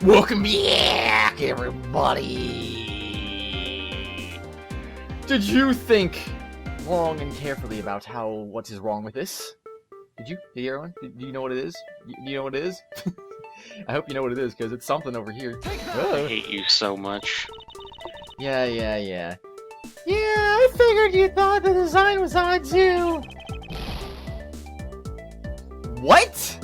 Welcome back, everybody! Did you think long and carefully about what is wrong with this? Did you? Did everyone? Do you know what it is? You know what it is? I hope you know what it is, because it's something over here. I hate you so much. Yeah. Yeah, I figured you thought the design was odd too. What?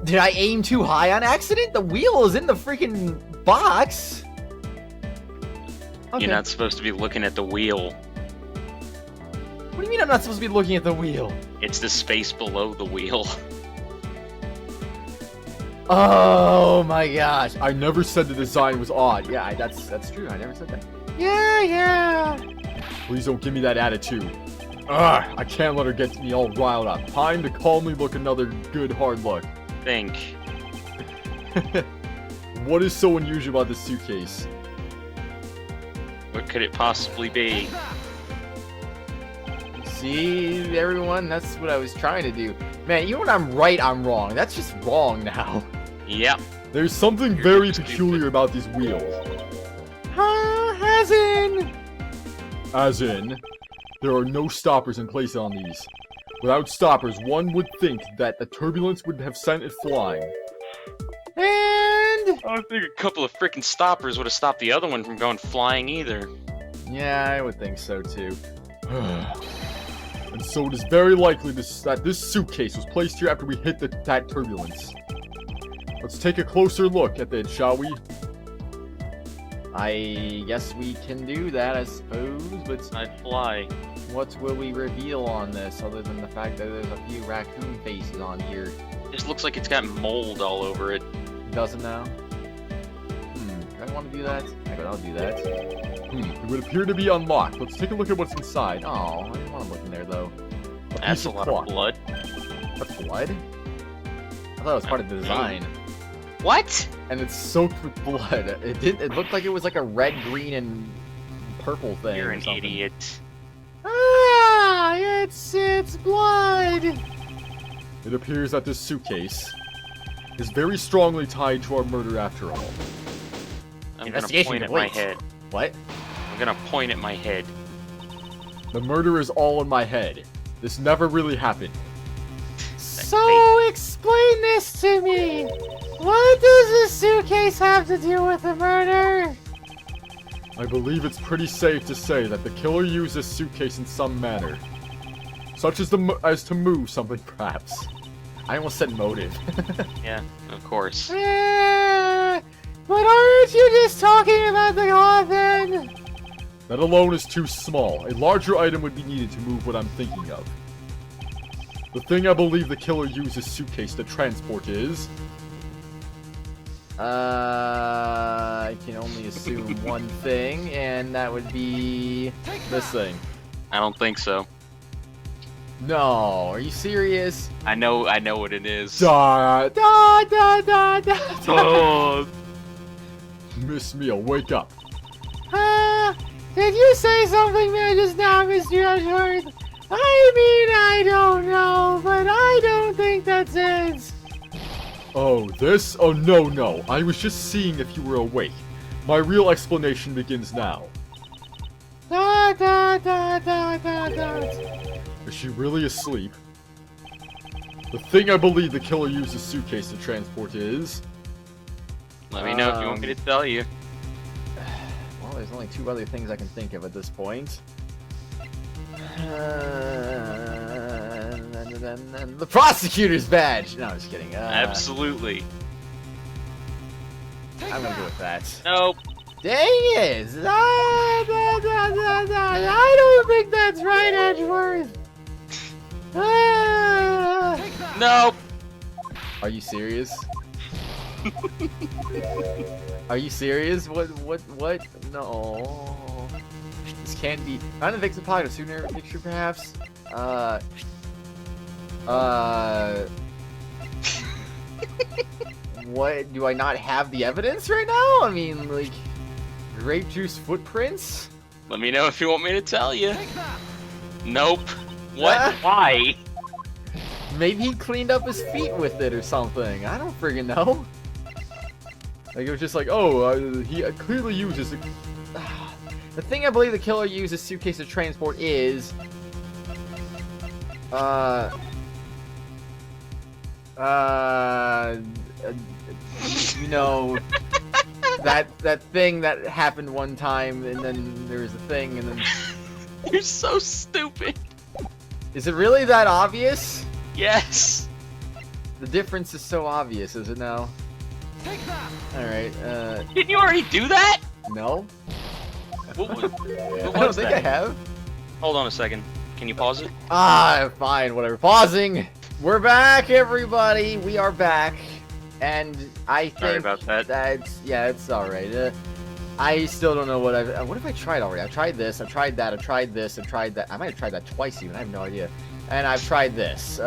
Did I aim too high on accident? The wheel is in the freaking box. Okay. You're not supposed to be looking at the wheel. What do you mean I'm not supposed to be looking at the wheel? It's the space below the wheel. Oh my gosh. I never said the design was odd. Yeah, that's true. I never said that. Yeah. Please don't give me that attitude. Ugh, I can't let her get me all riled up. Time to calmly look another good hard look. Think. What is so unusual about this suitcase? What could it possibly be? See, everyone, that's what I was trying to do. Man, even when I'm right, I'm wrong. That's just wrong now. Yep. There's something very peculiar about these wheels. As in, there are no stoppers in place on these. Without stoppers, one would think that the turbulence would have sent it flying. And... I think a couple of freaking stoppers would have stopped the other one from going flying either. Yeah, I would think so too. And so it is very likely that this suitcase was placed here after we hit that turbulence. Let's take a closer look at it, shall we? I guess we can do that, I suppose, but... I'd fly. What will we reveal on this, other than the fact that there's a few raccoon faces on here? This looks like it's got mold all over it. Doesn't now? Do I want to do that? I'll do that. It would appear to be unlocked. Let's take a look at what's inside. Oh, I didn't want to look in there, though. That's a lot of blood. That's blood? I thought it was part of the design. What? And it's soaked with blood. It looked like it was like a red, green, and purple thing. You're or an something. idiot. Ah, it's blood. It appears that this suitcase is very strongly tied to our murder after all. I'm gonna point at my head. What? I'm gonna point at my head. The murder is all in my head. This never really happened. So explain this to me. What does this suitcase have to do with the murder? I believe it's pretty safe to say that the killer used this suitcase in some manner. Such as to move something, perhaps. I almost said motive. Yeah, of course. But aren't you just talking about the coffin? That alone is too small. A larger item would be needed to move what I'm thinking of. The thing I believe the killer used this suitcase to transport is... I can only assume one thing, and that would be this thing. I don't think so. No, are you serious? I know what it is. Da. Oh. Miss Meal, wake up. Did you say something there just now, Mr. Edgeworth? I mean, I don't know, but I don't think that's it. Oh, this? Oh, no. I was just seeing if you were awake. My real explanation begins now. Is she really asleep? The thing I believe the killer used the suitcase to transport is... Let me know if you want me to tell you. Well, there's only two other things I can think of at this point. And the prosecutor's badge! No, I'm just kidding. Absolutely. I'm gonna go with that. Nope. Dang it! I don't think that's right, Edgeworth! Nope. Are you serious? Are you serious? What? No. This can't be. Not a victim pocket, a souvenir picture, perhaps? What? Do I not have the evidence right now? I mean, like, grape juice footprints? Let me know if you want me to tell you. Nope. What? Why? Maybe he cleaned up his feet with it or something. I don't friggin' know. Like, it was just like, oh, he clearly uses it. The thing I believe the killer used this suitcase to transport is... you know... that thing that happened one time, and then there was a thing, and then... You're so stupid. Is it really that obvious? Yes. The difference is so obvious, is it now? Alright, Didn't you already do that? no? What I don't think I have. Hold on a second. Can you pause it? Ah, fine, whatever. Pausing! We're back, everybody! We are back. And I think Sorry about that. that's... Yeah, it's alright. I still don't know what I've... What have I tried already? I've tried this, I've tried that, I've tried this, I've tried that. I might have tried that twice even, I have no idea. And I've tried this.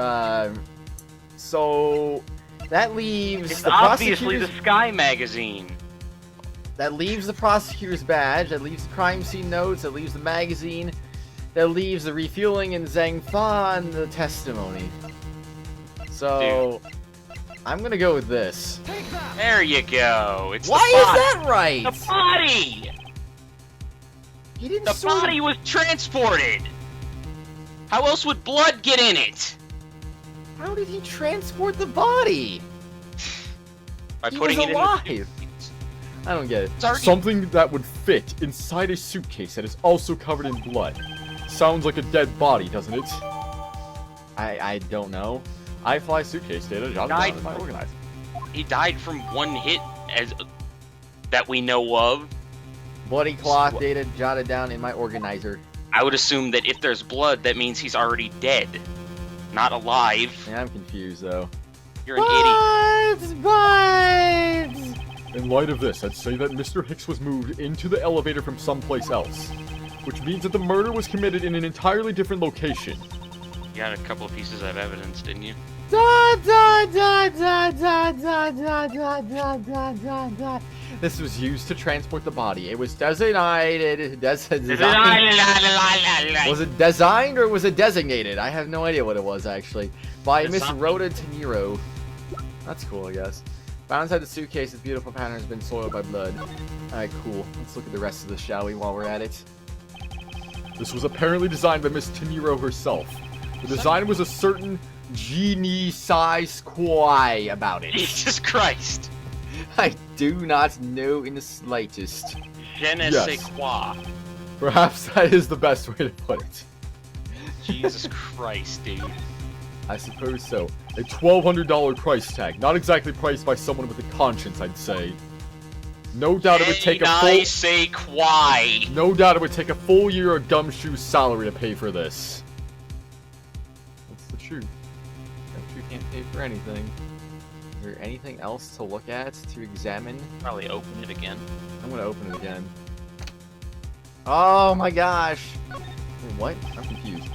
So... That leaves It's the obviously the prosecutor's... Sky magazine. That leaves the prosecutor's badge, that leaves the crime scene notes, that leaves the magazine, that leaves the refueling and Zhang Fa and the testimony. So... Dude. I'm gonna go with this. There you go. It's Why the body. is that right? The body! He didn't The body was transported! How else would blood get in it? How did he transport the body? By He putting was it alive. in the... I don't get it. Something that would fit inside a suitcase that is also covered in blood. Sounds like a dead body, doesn't it? I don't know. I fly suitcase data, jotted down in my organizer. He died from one hit as that we know of. Bloody cloth data jotted down in my organizer. I would assume that if there's blood, that means he's already dead. Not alive. Yeah, I'm confused though. You're an idiot. But... In light of this, I'd say that Mr. Hicks was moved into the elevator from someplace else. Which means that the murder was committed in an entirely different location. You had a couple of pieces of evidence, didn't you? This was used to transport the body. It was designated. Was it designed or was it designated? I have no idea what it was actually. By Miss Rhoda Teniro. That's cool, I guess. Found inside the suitcase, this beautiful pattern has been soiled by blood. Alright, cool. Let's look at the rest of this, shall we, while we're at it? This was apparently designed by Miss Teniro herself. The design was a certain genie size quai about it. Jesus Christ! I do not know in the slightest. Je ne sais quoi. Perhaps that is the best way to put it. Jesus Christ, dude. I suppose so. A $1,200 price tag. Not exactly priced by someone with a conscience, I'd say. No doubt it would take a full... say quai. No doubt it would take a full year of Gumshoe's salary to pay for this. That's the truth. Gumshoe can't pay for anything. Is there anything else to look at, to examine? Probably open it again. I'm gonna open it again. Oh my gosh! Wait, what? I'm confused.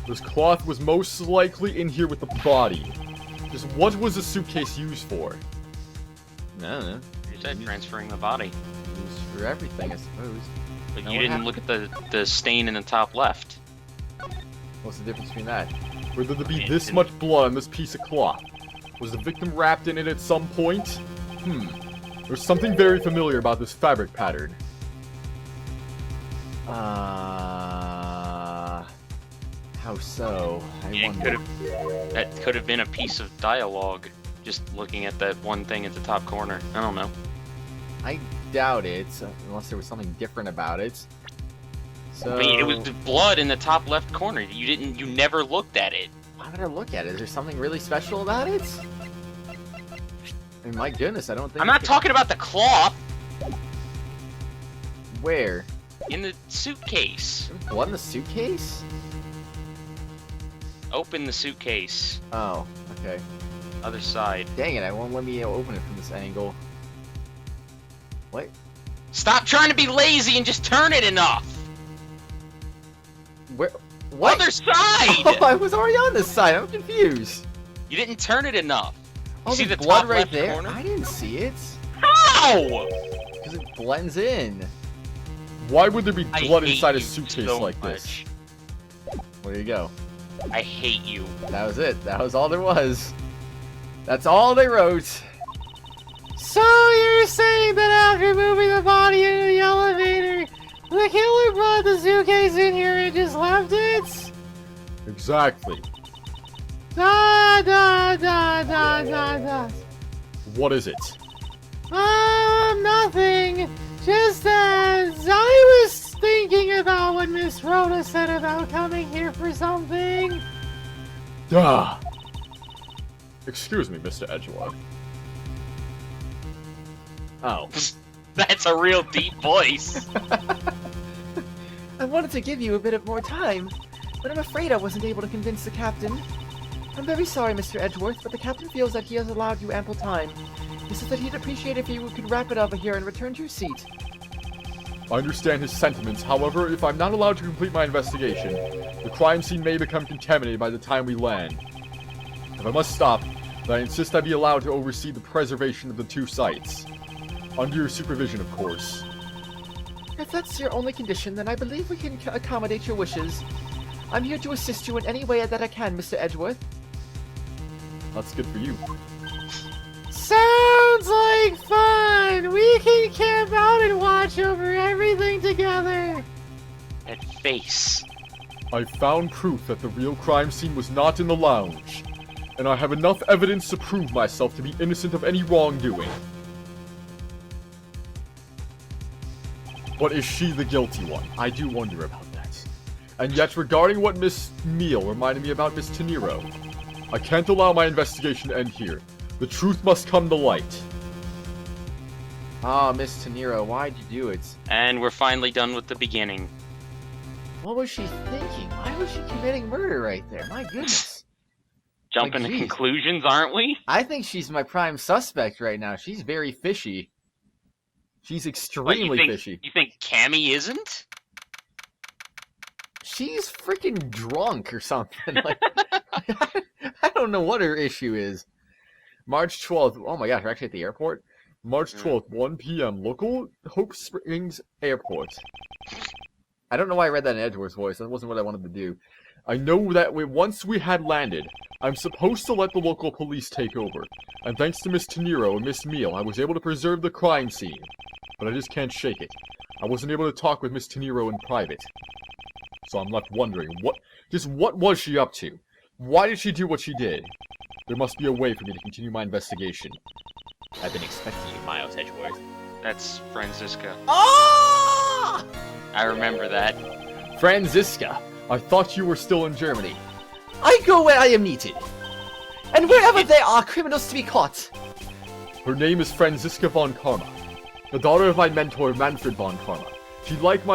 This cloth was most likely in here with the body. Just what was the suitcase used for? I don't know. You said transferring the body. Used for everything, I suppose. But Now you what didn't look at the stain in the top left. What's the difference between that? Whether there be this much blood on this piece of cloth. Was the victim wrapped in it at some point? There's something very familiar about this fabric pattern. How so? I wonder. That could have been a piece of dialogue. Just looking at that one thing at the top corner. I don't know. I doubt it, unless there was something different about it. So... I mean, it was the blood in the top left corner. You never looked at it. Why would I look at it? Is there something really special about it? I mean, my goodness, I don't think... I'm not talking about the cloth. Where? In the suitcase. There's blood in the suitcase? Open the suitcase. Oh, okay. Other side. Dang it, I won't let me open it from this angle. What? Stop trying to be lazy and just turn it enough. Where? What? Other side! Oh, I was already on this side. I'm confused. You didn't turn it enough. Oh, You see there's the blood top right left there? corner? I didn't see it. How? Because it blends in. Why would there be I blood hate inside a you suitcase so like this? Well, there you go. I hate you. That was it. That was all there was. That's all they wrote. So you're saying that after moving the body into the elevator, the killer brought the suitcase in here and just left it? Exactly. Da da da da da da. What is it? Nothing. Just as I was thinking about what Miss Rhoda said about coming here for something. Ah. Excuse me, Mr. Edgeworth. Oh. That's a real deep voice. I wanted to give you a bit of more time, but I'm afraid I wasn't able to convince the captain. I'm very sorry, Mr. Edgeworth, but the captain feels that he has allowed you ample time. He says that he'd appreciate if you could wrap it over here and return to your seat. I understand his sentiments, however, if I'm not allowed to complete my investigation, the crime scene may become contaminated by the time we land. If I must stop, then I insist I be allowed to oversee the preservation of the two sites. Under your supervision, of course. If that's your only condition, then I believe we can accommodate your wishes. I'm here to assist you in any way that I can, Mr. Edgeworth. That's good for you. Sounds like fun! We can camp out and watch over everything together! That face. I found proof that the real crime scene was not in the lounge, and I have enough evidence to prove myself to be innocent of any wrongdoing. But is she the guilty one? I do wonder about that. And yet, regarding what Miss Meal reminded me about Miss Teniro, I can't allow my investigation to end here. The truth must come to light. Ah, Miss Teniro, why'd you do it? And we're finally done with the beginning. What was she thinking? Why was she committing murder right there? My goodness. Jumping Like, to geez. conclusions, aren't we? I think she's my prime suspect right now. She's very fishy. She's What, extremely fishy. You think Cammy isn't? She's freaking drunk or something. Like, I don't know what her issue is. March 12th. Oh my gosh, we're actually at the airport? March 12th, 1 p.m. Local Hope Springs Airport. I don't know why I read that in Edgeworth's voice. That wasn't what I wanted to do. I know that once we had landed, I'm supposed to let the local police take over. And thanks to Miss Teniro and Miss Meal, I was able to preserve the crime scene. But I just can't shake it. I wasn't able to talk with Miss Teniro in private. So I'm left wondering, what was she up to? Why did she do what she did? There must be a way for me to continue my investigation. I've been expecting you, Miles Edgeworth. That's Franziska. Ah! I remember that. Franziska, I thought you were still in Germany. I go where I am needed. And wherever there are criminals to be caught. Her name is Franziska von Karma, the daughter of my mentor Manfred von Karma. She, like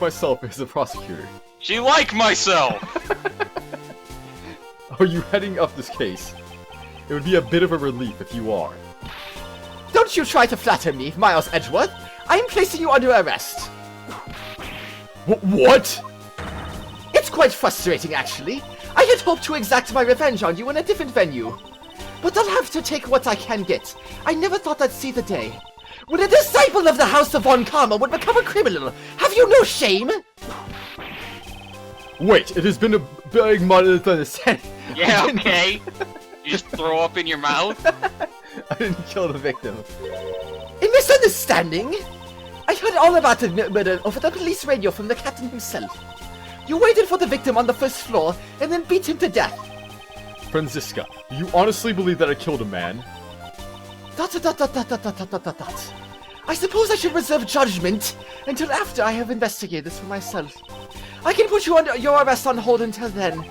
myself, is a prosecutor. She like myself! Are you heading up this case? It would be a bit of a relief if you are. Don't you try to flatter me, Miles Edgeworth. I am placing you under arrest. What? It's quite frustrating, actually. I had hoped to exact my revenge on you in a different venue. But I'll have to take what I can get. I never thought I'd see the day. When a disciple of the House of Von Karma would become a criminal, have you no shame? Wait, it has been a big month than a Yeah, okay. You just throw up in your mouth? I didn't kill the victim. A misunderstanding? I heard all about the murder over the police radio from the captain himself. You waited for the victim on the first floor and then beat him to death. Franziska, do you honestly believe that I killed a man? I suppose I should reserve judgment until after I have investigated this for myself. I can put you under your arrest on hold until then.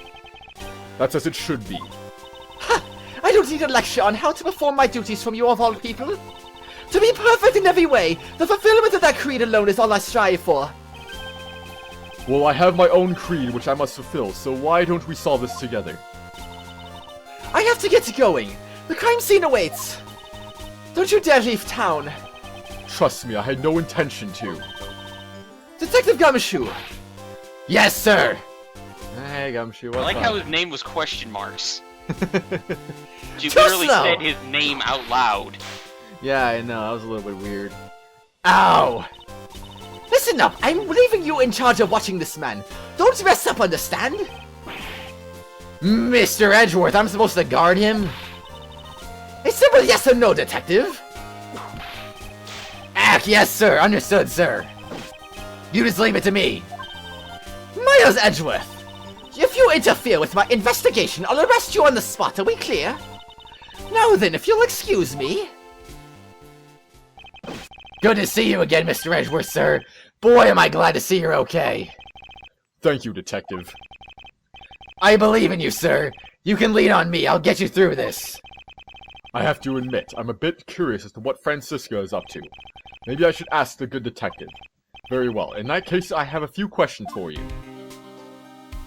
That's as it should be. Ha! I don't need a lecture on how to perform my duties from you of all people. To be perfect in every way, the fulfillment of that creed alone is all I strive for. Well, I have my own creed which I must fulfill, so why don't we solve this together? I have to get going. The crime scene awaits. Don't you dare leave town. Trust me, I had no intention to. Detective Gumshoe. Yes, sir. Hey, Gumshoe, I what's like up? how his name was question marks. You Too literally slow. said his name out loud. Yeah, I know, that was a little bit weird. Ow! Listen up, I'm leaving you in charge of watching this man. Don't mess up, understand? Mr. Edgeworth, I'm supposed to guard him? A simple yes or no, detective. Ah, yes, sir. Understood, sir. You just leave it to me. Miles Edgeworth, if you interfere with my investigation, I'll arrest you on the spot. Are we clear? Now then, if you'll excuse me. Good to see you again, Mr. Edgeworth, sir. Boy, am I glad to see you're okay. Thank you, Detective. I believe in you, sir. You can lean on me. I'll get you through this. I have to admit, I'm a bit curious as to what Francisca is up to. Maybe I should ask the good detective. Very well. In that case, I have a few questions for you.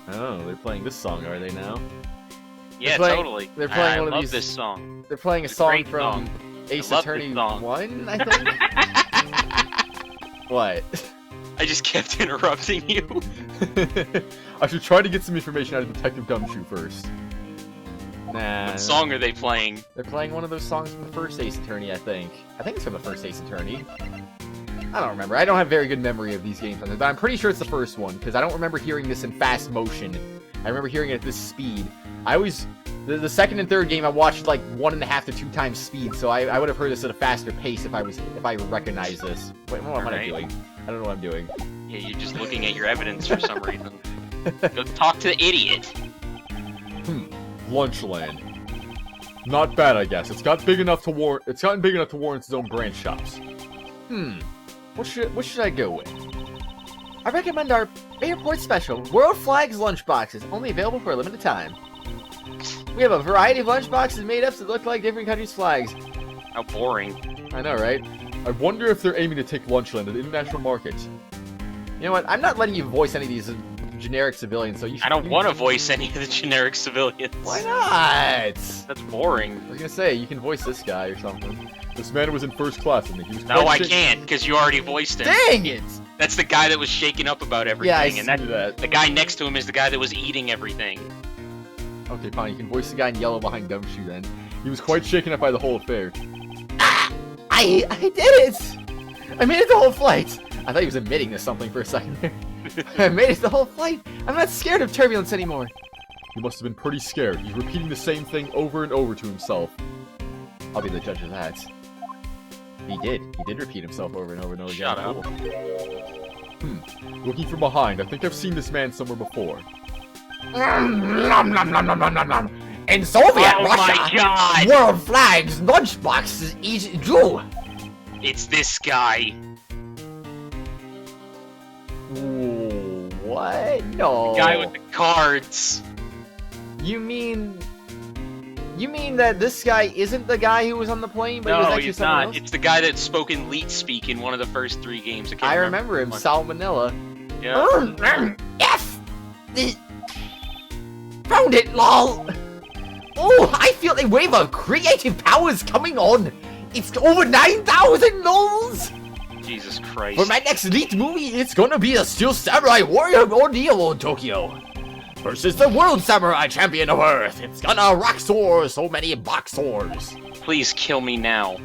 Oh, they're playing this song, are they now? Yeah, playing- totally. they're playing I one of love these- this song. They're playing a It's a song great from song. Ace I love Attorney this song. 1, I think? What? I just kept interrupting you. I should try to get some information out of Detective Gumshoe first. Nah. What song are they playing? They're playing one of those songs from the first Ace Attorney, I think. I think it's from the first Ace Attorney. I don't remember. I don't have very good memory of these games, but I'm pretty sure it's the first one, because I don't remember hearing this in fast motion. I remember hearing it at this speed. I always... The second and third game I watched like 1.5 to 2 times speed, so I would have heard this at a faster pace if I recognized this. Wait, what am I Alright. doing? I don't know what I'm doing. Yeah, you're just looking at your evidence for some reason. Go talk to the idiot. Lunchland. Not bad, I guess. It's gotten big enough to warrant its own branch shops. What should I go with? I recommend our airport special, World Flags lunchboxes, only available for a limited time. We have a variety of lunchboxes made up to look like different countries' flags. How boring. I know, right? I wonder if they're aiming to take Lunchland to the international market. You know what? I'm not letting you voice any of these generic civilians, so you should... I don't want to voice any of the generic civilians. Why not? That's boring. I was gonna say, you can voice this guy or something. This man was in first class with me. He was No, I quite can't, because you already voiced him. Dang it! That's the guy that was shaking up about everything, Yeah, I and see that, that. the guy next to him is the guy that was eating everything. Okay, fine. You can voice the guy in yellow behind Gumshoe then. He was quite shaken up by the whole affair. I did it! I made it the whole flight! I thought he was admitting to something for a second there. I made it the whole flight! I'm not scared of turbulence anymore! He must have been pretty scared. He's repeating the same thing over and over to himself. I'll be the judge of that. He did repeat himself over and over and over Shut again. up. Cool. Looking from behind, I think I've seen this man somewhere before. In Soviet Oh my Russia, God! world flags, lunchboxes each Jew. It's this guy. Ooh, what? No. The guy with the cards. You mean that this guy isn't the guy who was on the plane, but he was No, actually he's someone not. else? It's the guy that spoke in Leet Speak in one of the first 3 games. I, can't I remember him, which Salmonella. one. Yeah. F. Found it, lol. Oh, I feel a wave of creative powers coming on. It's over 9,000 lols. Jesus Christ. For my next Elite movie, it's gonna be a Steel Samurai Warrior ordeal in Tokyo. Versus the World Samurai Champion of Earth. It's gonna rock so many boxers. Please kill me now.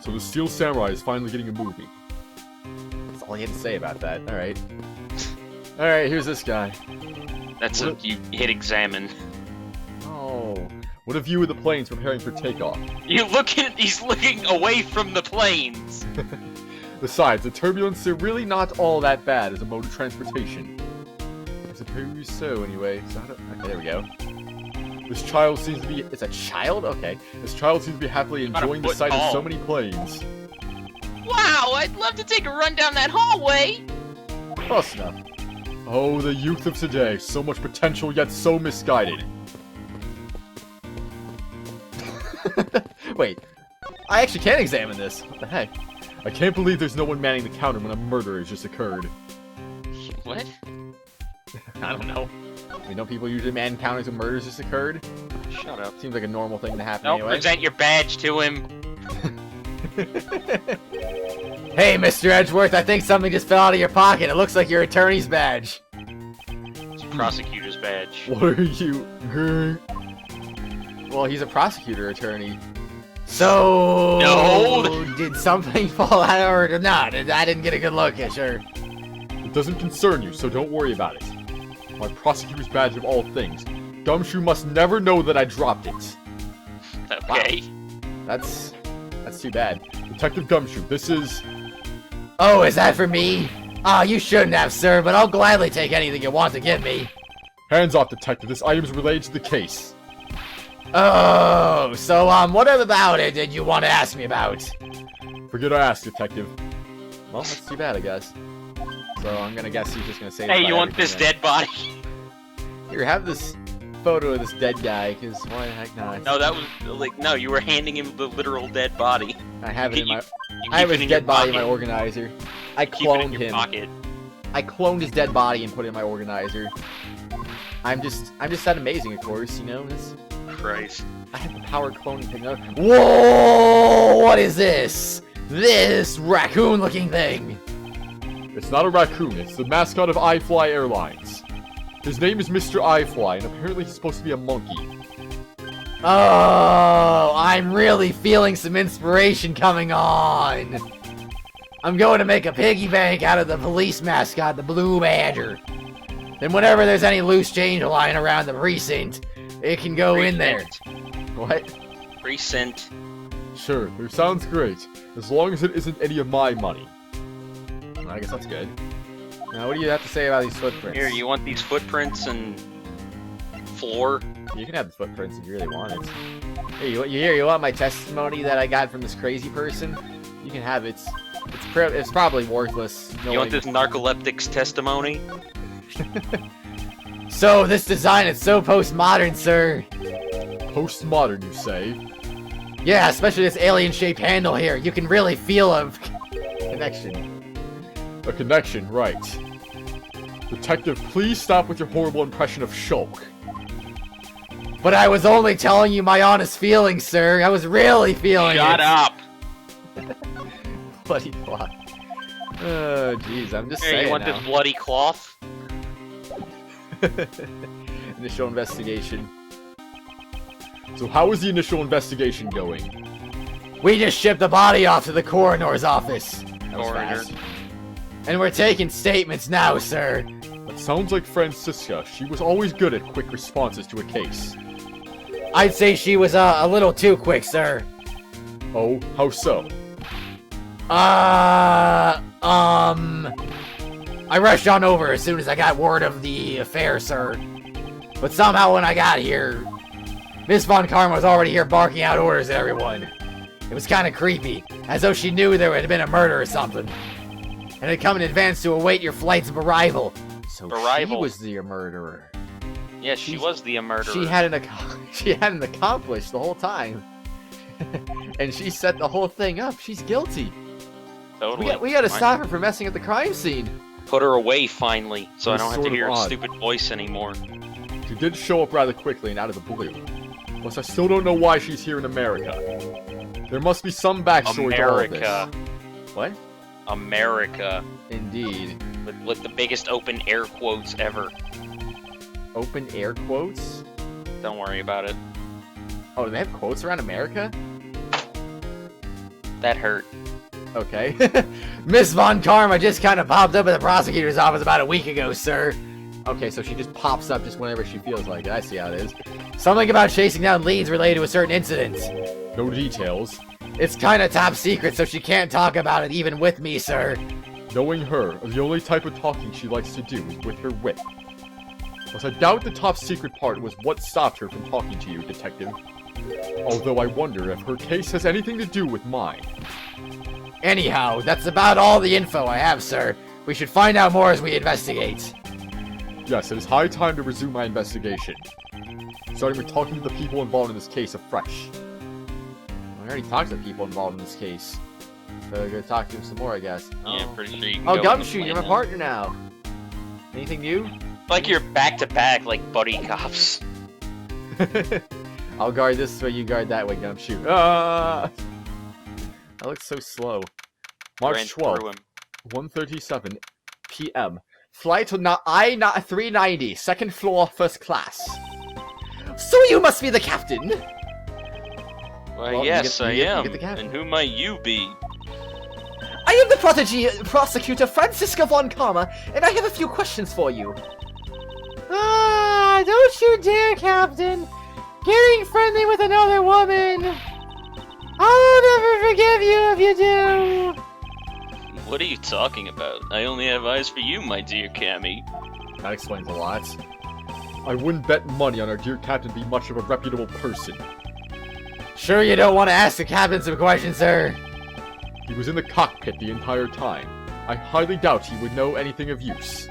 So the Steel Samurai is finally getting a movie. That's all he had to say about that. Alright. Alright, here's this guy. That's a, you hit examine. Oh. What a view of the planes preparing for takeoff. He's looking away from the planes. Besides, the turbulence are really not all that bad as a mode of transportation. I suppose so, anyway. So okay, there we go. This child seems to be... It's a child? Okay. This child seems to be happily About a enjoying the foot sight of tall. so many planes. Wow, I'd love to take a run down that hallway. Close enough. Oh, the youth of today. So much potential, yet so misguided. Wait. I actually can examine this. What the heck? I can't believe there's no one manning the counter when a murder has just occurred. What? I don't know. We know people usually man counters when murders just occurred. Shut up. Seems like a normal thing to happen Don't anyway. present your badge to him. Hey, Mr. Edgeworth, I think something just fell out of your pocket. It looks like your attorney's badge. It's Prosecutor's badge. What are you? Well, he's a prosecutor attorney. So... No. Did something fall out or not? I didn't get a good look at sure. It doesn't concern you, so don't worry about it. My prosecutor's badge of all things. Gumshoe must never know that I dropped it. Okay. That's too bad. Detective Gumshoe, this is... Oh, is that for me? Ah, you shouldn't have, sir, but I'll gladly take anything you want to give me. Hands off, Detective. This item is related to the case. Oh, so, what about it did you want to ask me about? Forget I asked, Detective. Well, that's too bad, I guess. So I'm gonna guess he's just gonna say. Hey, you want this dead body? Here, have this photo of this dead guy, because why the heck not? No, that was like no. You were handing him the literal dead body. I have it in my. You I have keep his it in your dead body in my pocket. organizer. I Keep it in cloned your him. pocket. I cloned his dead body and put it in my organizer. I'm just that amazing, of course. You know, Christ. I have the power cloning thing. Whoa! What is this? This raccoon-looking thing. It's not a raccoon, it's the mascot of iFly Airlines. His name is Mr. iFly, and apparently he's supposed to be a monkey. Oh, I'm really feeling some inspiration coming on. I'm going to make a piggy bank out of the police mascot, the Blue Badger. Then whenever there's any loose change lying around the precinct, it can go in there. What? Precinct. Sure, it sounds great, as long as it isn't any of my money. I guess that's good. Now, what do you have to say about these footprints? Here, you want these footprints and floor? You can have the footprints if you really want it. Hey, you want my testimony that I got from this crazy person? You can have it. It's probably worthless. No You want one- this narcoleptic's testimony? So, this design is so postmodern, sir. Postmodern, you say? Yeah, especially this alien-shaped handle here. You can really feel a connection. A connection, right. Detective, please stop with your horrible impression of Shulk. But I was only telling you my honest feelings, sir. I was really feeling Shut it. up! Bloody plot. Oh, jeez, I'm just Here, saying you want now. this bloody cloth? Initial investigation. So how is the initial investigation going? We just shipped the body off to the coroner's office. That was Coroner. fast. And we're taking statements now, sir. That sounds like Francisca. She was always good at quick responses to a case. I'd say she was a little too quick, sir. Oh, how so? I rushed on over as soon as I got word of the affair, sir. But somehow when I got here, Miss Von Karma was already here barking out orders at everyone. It was kind of creepy, as though she knew there had been a murder or something. And had come in advance to await your flights of arrival. So Arrival. she was the murderer. Yeah, she was the murderer. She hadn't accomplished the whole time. And she set the whole thing up. She's guilty. Totally. We gotta Fine. stop her from messing at the crime scene. Put her away finally, so I It's don't have to sort of hear her odd. stupid voice anymore. She did show up rather quickly and out of the blue. Plus, I still don't know why she's here in America. There must be some backstory to all of America. this. What? America. Indeed. With the biggest open air quotes ever. Open air quotes? Don't worry about it. Oh, do they have quotes around America? That hurt. Okay. Miss Von Karma just kind of popped up at the prosecutor's office about a week ago, sir. Okay, so she just pops up just whenever she feels like it. I see how it is. Something about chasing down leads related to a certain incident. No details. It's kind of top secret, so she can't talk about it even with me, sir. Knowing her, the only type of talking she likes to do is with her whip. Plus, I doubt the top secret part was what stopped her from talking to you, Detective. Although I wonder if her case has anything to do with mine. Anyhow, that's about all the info I have, sir. We should find out more as we investigate. Yes, it is high time to resume my investigation. Starting with talking to the people involved in this case afresh. We already talked to the people involved in this case. So we're gonna talk to him some more, I guess. Yeah, pretty sure you can Oh, go in the Gumshoe, you're my plan. partner now. Anything new? Like you're back to back, like buddy cops. I'll guard this way, you guard that way, Gumshoe. Ah! That looks so slow. Ran March through 12th, him. 1:37 p.m. Flight I-390, second floor, first class. So you must be the captain? Well, Well, you yes, get- I you get- you am. get the captain. And who might you be? I am the prosecutor Francisca Von Karma, and I have a few questions for you. Ah, don't you dare, Captain! Getting friendly with another woman! I'll never forgive you if you do! What are you talking about? I only have eyes for you, my dear Cammy. That explains a lot. I wouldn't bet money on our dear captain be much of a reputable person. Sure you don't want to ask the captain some questions, sir? He was in the cockpit the entire time. I highly doubt he would know anything of use.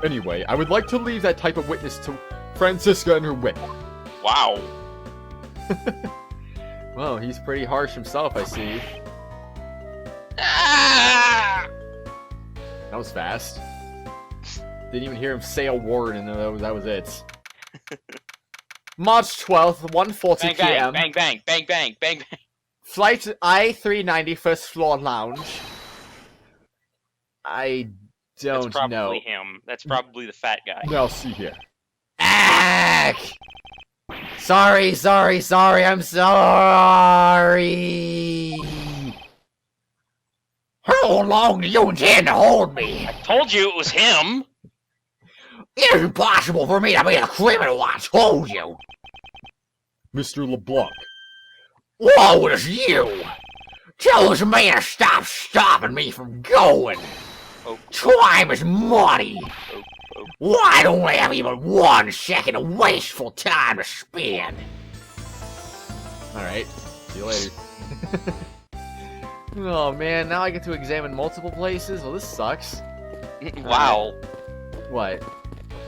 Anyway, I would like to leave that type of witness to Francisca and her whip. Wow. Well, he's pretty harsh himself, I see. Ah! That was fast. Didn't even hear him say a word, and that was it. March 12th, 1:40 Bang, p.m. bang, bang, bang, bang, bang, bang. Flight I-390, first floor lounge. I don't That's probably know. him. That's probably the fat guy. Now see here. Ack! Sorry, I'm sorry! How long do you intend to hold me? Told you it was him. It is impossible for me to be a criminal, I told you! Mr. LeBlanc. Whoa, it's you! Tell this man to stop stopping me from going! Oh. Time is money! Oh. Why don't I have even 1 second of wasteful time to spend? Alright, see you later. Oh man, now I get to examine multiple places? Well, this sucks. Wow. What?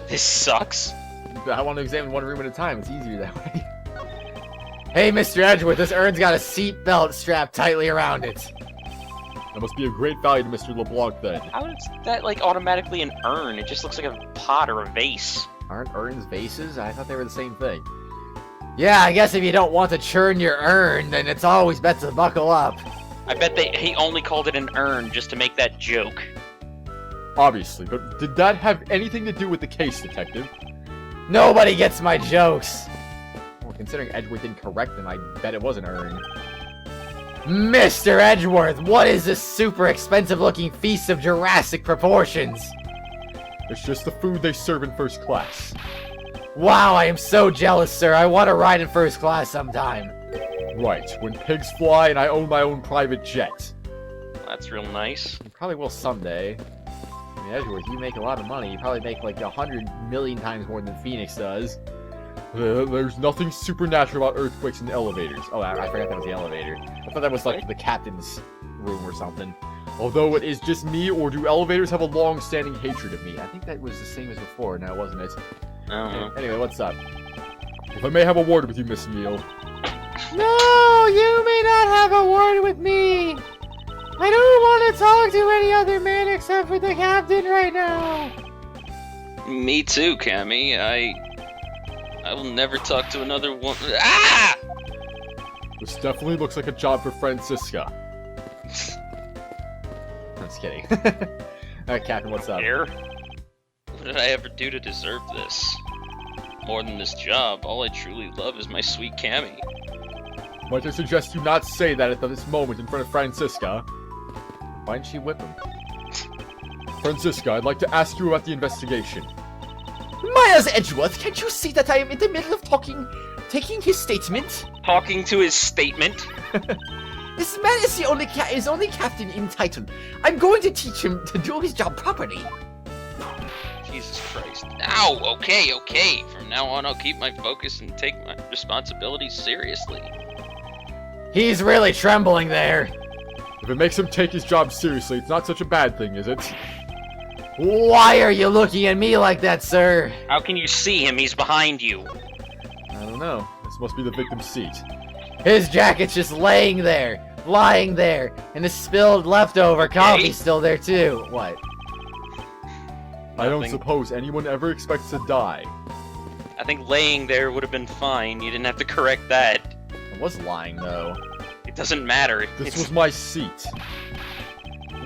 This sucks. I want to examine 1 room at a time. It's easier that way. Hey, Mr. Edgeworth, this urn's got a seat belt strapped tightly around it. That must be of great value to Mr. LeBlanc then. How is that like automatically an urn? It just looks like a pot or a vase. Aren't urns vases? I thought they were the same thing. Yeah, I guess if you don't want to churn your urn, then it's always best to buckle up. I bet he only called it an urn just to make that joke. Obviously, but did that have anything to do with the case, Detective? Nobody gets my jokes. Well, considering Edgeworth didn't correct them, I bet it was an urn. Mr. Edgeworth, what is this super expensive looking feast of Jurassic proportions? It's just the food they serve in first class. Wow, I am so jealous, sir. I want to ride in first class sometime. Right, when pigs fly and I own my own private jet. That's real nice. You probably will someday. I mean, Edgeworth, you make a lot of money. You probably make like 100 million times more than Phoenix does. There's nothing supernatural about earthquakes and elevators. Oh, I forgot that was the elevator. I thought that was like the captain's room or something. Although it is just me, or do elevators have a long-standing hatred of me? I think that was the same as before, now wasn't it? I don't know. Anyway, what's up? If I may have a word with you, Miss Neal. No, you may not have a word with me. I don't want to talk to any other man except for the captain right now. Me too, Cammy. I will never talk to another woman. Ah! This definitely looks like a job for Francisca. I'm just kidding. Alright, Captain, what's up? Here? What did I ever do to deserve this? More than this job, all I truly love is my sweet Cammy. Might I suggest you not say that at this moment in front of Francisca? Why didn't she whip him? Francisca, I'd like to ask you about the investigation. Miles Edgeworth, can't you see that I am in the middle of taking his statement? Talking to his statement? This man is the only captain in title. I'm going to teach him to do his job properly. Jesus Christ. Ow! Okay. From now on, I'll keep my focus and take my responsibilities seriously. He's really trembling there. If it makes him take his job seriously, it's not such a bad thing, is it? Why are you looking at me like that, sir? How can you see him? He's behind you. I don't know. This must be the victim's seat. His jacket's just lying there, and the spilled leftover coffee's still there too. What? I don't Nothing. suppose anyone ever expects to die. I think laying there would have been fine. You didn't have to correct that. I was lying though. It doesn't matter. This was my seat.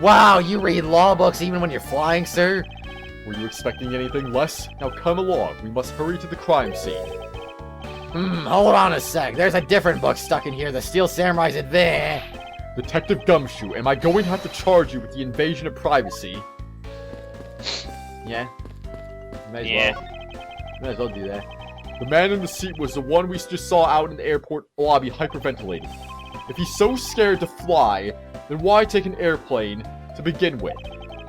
Wow, you read law books even when you're flying, sir? Were you expecting anything less? Now come along, we must hurry to the crime scene. Hold on a sec. There's a different book stuck in here. The Steel Samurai's Advance. Detective Gumshoe, am I going to have to charge you with the invasion of privacy? Yeah. May as Yeah. well. Might as well do that. The man in the seat was the one we just saw out in the airport lobby hyperventilating. If he's so scared to fly, then why take an airplane to begin with?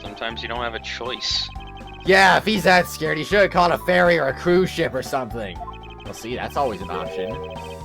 Sometimes you don't have a choice. Yeah, if he's that scared, he should have caught a ferry or a cruise ship or something. Well, see, that's always an option.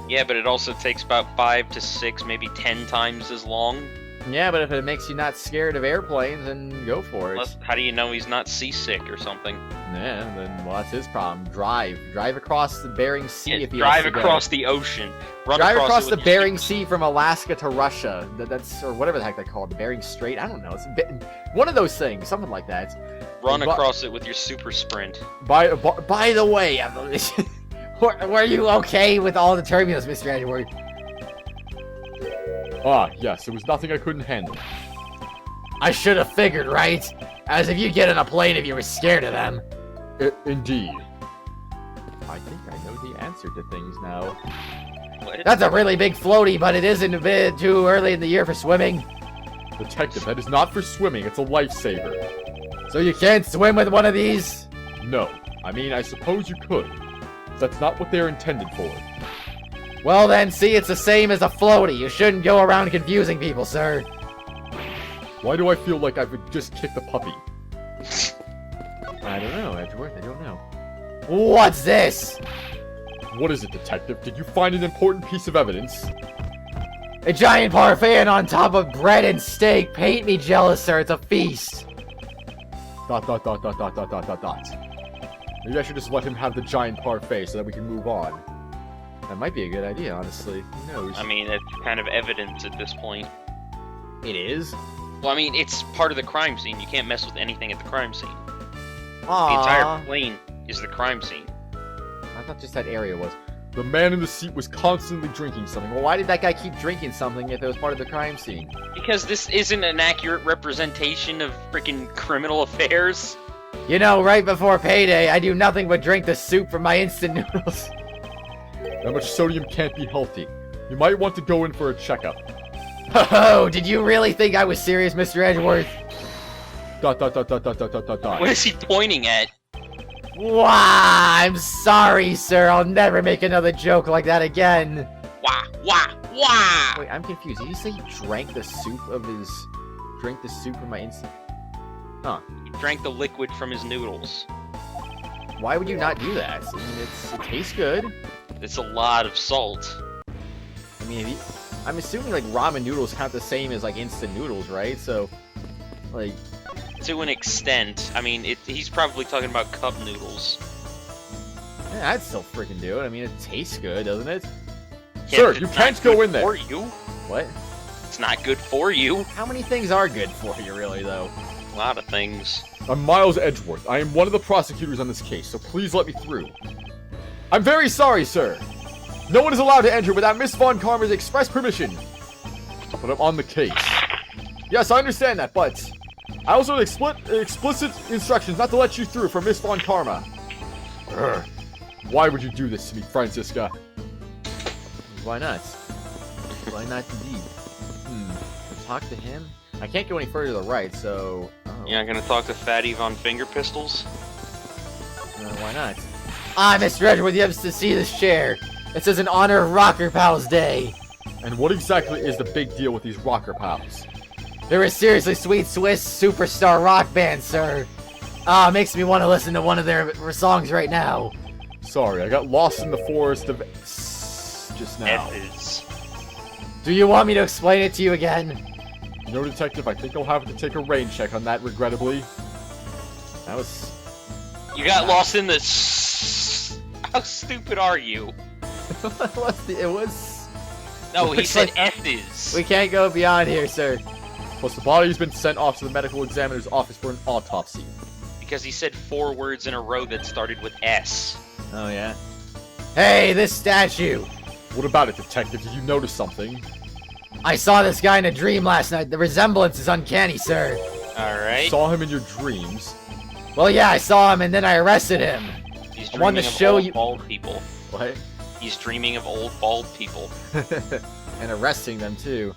Yeah, but it also takes about 5 to 6, maybe 10 times as long. Yeah, but if it makes you not scared of airplanes, then go for it. Plus, how do you know he's not seasick or something? Yeah, then, well, that's his problem. Drive across the Bering Sea if he drive has to across go. the ocean. Run Drive across it the with your Bering Sea from Alaska to Russia. That's or whatever the heck they call it, the Bering Strait. I don't know. It's a bit, one of those things, something like that. Run across it with your super sprint. By the way, were you okay with all the turbulence, Mr. Edgeworth? Ah, yes, it was nothing I couldn't handle. I should have figured, right? As if you'd get on a plane if you were scared of them. Indeed. I think I know the answer to things now. What? That's a really big floaty, but it isn't a bit too early in the year for swimming. Detective, that is not for swimming, it's a lifesaver. So you can't swim with one of these? No. I mean, I suppose you could. That's not what they're intended for. Well then, see, it's the same as a floaty. You shouldn't go around confusing people, sir. Why do I feel like I would just kick the puppy? I don't know, Edgeworth, I don't know. What's this? What is it, Detective? Did you find an important piece of evidence? A giant parfait on top of bread and steak. Paint me jealous, sir. It's a feast. ... Maybe I should just let him have the giant parfait so that we can move on. That might be a good idea, honestly. Who knows? I mean, it's kind of evidence at this point. It is? Well, I mean, it's part of the crime scene. You can't mess with anything at the crime scene. Aww. The entire plane is the crime scene. I thought just that area was. The man in the seat was constantly drinking something. Well, why did that guy keep drinking something if it was part of the crime scene? Because this isn't an accurate representation of freaking criminal affairs. You know, right before payday, I do nothing but drink the soup from my instant noodles. That much sodium can't be healthy. You might want to go in for a checkup. Oh, did you really think I was serious, Mr. Edgeworth? ... What is he pointing at? Wah! I'm sorry, sir. I'll never make another joke like that again. Wah, wah, wah! Wait, I'm confused. Did you say he drank the soup of his... Drink the soup from my instant... Huh. He drank the liquid from his noodles. Why would you not do that? I mean, it tastes good. It's a lot of salt. I mean, I'm assuming, like, ramen noodles count the same as, like, instant noodles, right? So, like... To an extent. I mean, he's probably talking about cup noodles. Yeah, I'd still freaking do it. I mean, it tastes good, doesn't it? Yeah, Sir, but you it's can't not go good in there. For you. What? It's not good for you. How many things are good for you, really, though? A lot of things. I'm Miles Edgeworth. I am one of the prosecutors on this case, so please let me through. I'm very sorry, sir. No one is allowed to enter without Miss Von Karma's express permission. But I'm on the case. Yes, I understand that, but... I also have explicit instructions not to let you through from Miss Von Karma. Urgh. Why would you do this to me, Francisca? Why not? Why not indeed? Talk to him? I can't go any further to the right, so... Oh. You're not gonna talk to Fatty Von Finger Pistols? Why not? Ah, Mr. Edgeworth, you have to see this chair. It says in honor of Rocker Pals Day. And what exactly is the big deal with these rocker pals? They're a seriously sweet Swiss superstar rock band, sir. Ah, makes me want to listen to one of their songs right now. Sorry, I got lost in the forest of... just now. F's. Do you want me to explain it to you again? You know, Detective, I think I'll have to take a rain check on that, regrettably. That was... You got lost in the... How stupid are you? It was... No, he Looks said like- F's. We can't go beyond here, sir. Plus, the body's been sent off to the medical examiner's office for an autopsy. Because he said 4 words in a row that started with S. Oh, yeah? Hey, this statue! What about it, Detective? Did you notice something? I saw this guy in a dream last night. The resemblance is uncanny, sir. Alright. Saw him in your dreams? Well, yeah, I saw him and then I arrested him. He's I wanted dreaming to of show old you- bald people. What? He's dreaming of old bald people. And arresting them, too.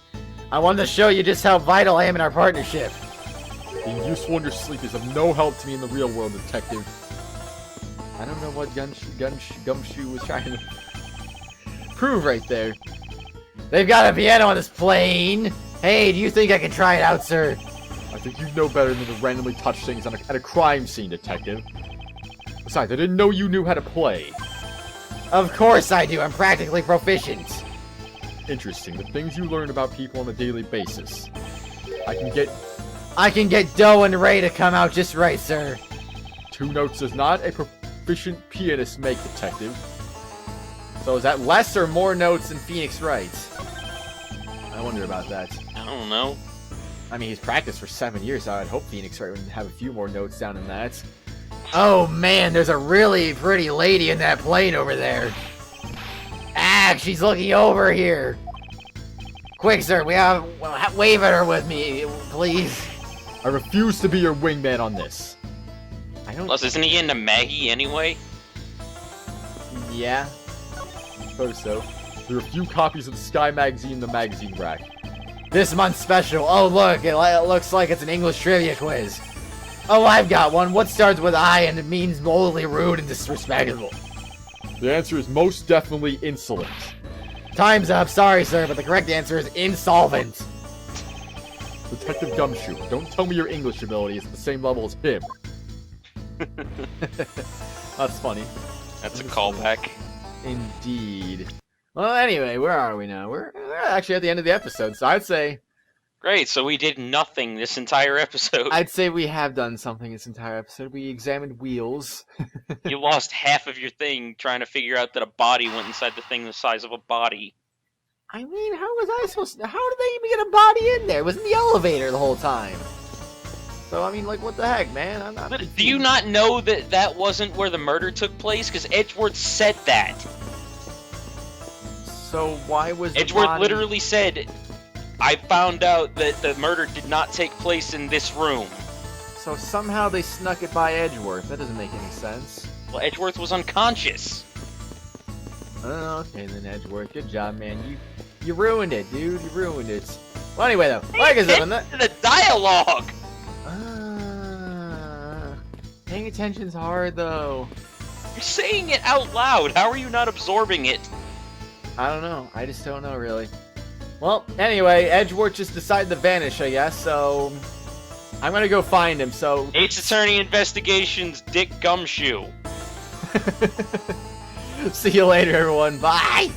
I wanted to show you just how vital I am in our partnership. Being useful in your sleep is of no help to me in the real world, Detective. I don't know what Gumshoe was trying to prove right there. They've got a piano on this plane! Hey, do you think I can try it out, sir? I think you know better than to randomly touch things at a crime scene, detective. Besides, I didn't know you knew how to play. Of course I do, I'm practically proficient. Interesting, the things you learn about people on a daily basis. I can get Doe and Ray to come out just right, sir. 2 notes does not a proficient pianist make, detective. So is that less or more notes than Phoenix Wright? I wonder about that. I don't know. I mean, he's practiced for 7 years, so I'd hope Phoenix Wright would have a few more notes down in that. Oh man, there's a really pretty lady in that plane over there. Ah, she's looking over here. Quick, sir, wave at her with me, please. I refuse to be your wingman on this. I don't... Plus, isn't he into Maggie anyway? Yeah. I suppose so. There are a few copies of the Sky magazine in the magazine rack. This month's special. Oh look, it looks like it's an English trivia quiz. Oh, I've got one. What starts with I and it means morally rude and disrespectful? The answer is most definitely insolent. Time's up. Sorry, sir, but the correct answer is insolvent. Detective Gumshoe, don't tell me your English ability is at the same level as him. That's funny. That's a callback. Indeed. Well, anyway, where are we now? We're actually at the end of the episode, so I'd say Great, so we did nothing this entire episode. we have done something this entire episode. We examined wheels. You lost half of your thing trying to figure out that a body went inside the thing the size of a body. I mean, how was I supposed to... How did they even get a body in there? It was in the elevator the whole time. So, I mean, like, what the heck, man? I'm not... Do you not know that that wasn't where the murder took place? Because Edgeworth said that. So, why was Edgeworth body... literally said, I found out that the murder did not take place in this room. So, somehow they snuck it by Edgeworth. That doesn't make any sense. Well, Edgeworth was unconscious. Oh, okay then, Edgeworth. Good job, man. You ruined it, dude. You ruined it. Well, anyway, though. Like I said, The dialogue! paying attention's hard, though. You're saying it out loud. How are you not absorbing it? I don't know. I just don't know, really. Well, anyway, Edgeworth just decided to vanish, I guess, so... I'm gonna go find him, so... Ace Attorney Investigations, Dick Gumshoe. See you later, everyone. Bye!